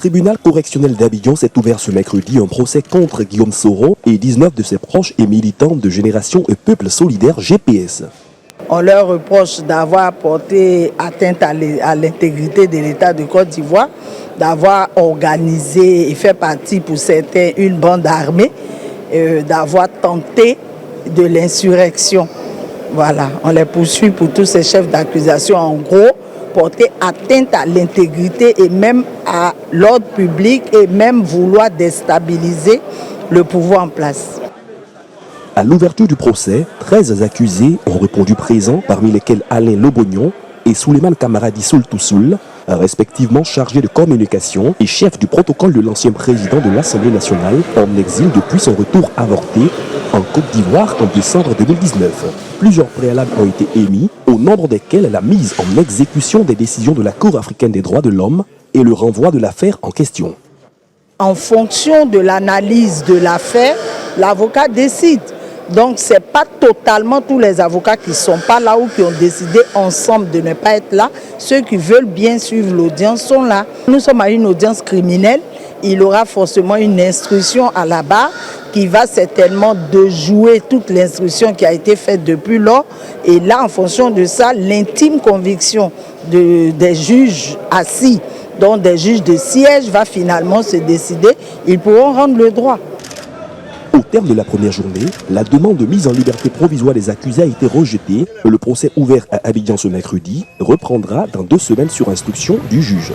tribunal correctionnel d'Abidjan s'est ouvert ce mercredi un procès contre Guillaume Soro et 19 de ses proches et militants de Génération et Peuple Solidaire GPS. On leur reproche d'avoir porté atteinte à l'intégrité de l'État de Côte d'Ivoire, d'avoir organisé et fait partie pour certains une bande armée, d'avoir tenté de l'insurrection. Voilà, on les poursuit pour tous ces chefs d'accusation. En gros, porter atteinte à l'intégrité et même à l'ordre public et même vouloir déstabiliser le pouvoir en place. À l'ouverture du procès, 13 accusés ont répondu présents, parmi lesquels Alain Lobognon et Souleymane Camaradi Soultoussoul, respectivement chargés de communication et chef du protocole de l'ancien président de l'Assemblée nationale en exil depuis son retour avorté en Côte d'Ivoire en décembre 2019. Plusieurs préalables ont été émis, au nombre desquels la mise en exécution des décisions de la Cour africaine des droits de l'homme et le renvoi de l'affaire en question. En fonction de l'analyse de l'affaire, l'avocat décide. Donc, ce n'est pas totalement tous les avocats qui ne sont pas là ou qui ont décidé ensemble de ne pas être là. Ceux qui veulent bien suivre l'audience sont là. Nous sommes à une audience criminelle. Il aura forcément une instruction à la barre qui va certainement déjouer toute l'instruction qui a été faite depuis lors. Et là, en fonction de ça, l'intime conviction des juges assis, dont des juges de siège, va finalement se décider. Ils pourront rendre le droit. Au terme de la première journée, la demande de mise en liberté provisoire des accusés a été rejetée. Le procès ouvert à Abidjan ce mercredi reprendra dans 2 semaines sur instruction du juge.